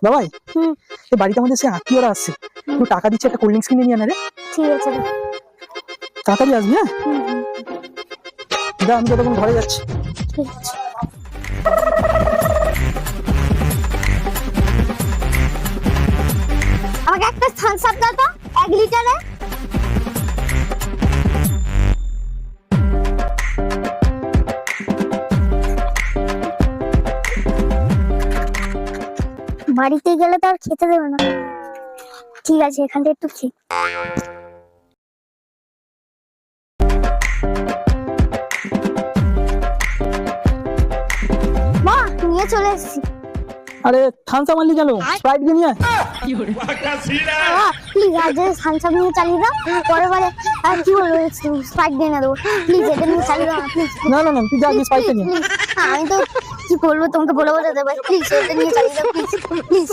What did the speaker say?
বাবাই এই বাড়িতে আমাদের সে আত্মীয়রা আসছে, একটু টাকা দিচ্ছে, একটা কোল্ড ড্রিঙ্কস কিনে নিয়ে আনা রে। ঠিক আছে রে। তাড়াতাড়ি আসবি। হ্যাঁ যা, আমি ততক্ষণ ঘরে যাচ্ছি। ঠিক আছে। আমাকে একটা থামস আপ দাও তো 1 লিটারে। বাড়িতে গেলে তো আর খেতে দেবে না, ঠিক আছে এখানটা একটু খেয়ে। মা নিয়ে চলে এসেছি। আরে থামস আপ আনলি কেন? স্প্রাইট কিনে নিয়ে আয়। প্লিজ আজ থামস আপ নিয়ে চালিয়ে দাও, পরে পরে আর কি বলবো স্প্রাইট দিয়ে না দেবো, প্লিজ এটা নিয়ে চালিয়ে দাও প্লিজ। না না না, তুই যা স্প্রাইট নিয়ে। আমি তো কি বলবো তোমাকে বলে বোঝাতে পারি, প্লিজ এটা নিয়ে চালিয়ে দাও প্লিজ প্লিজ।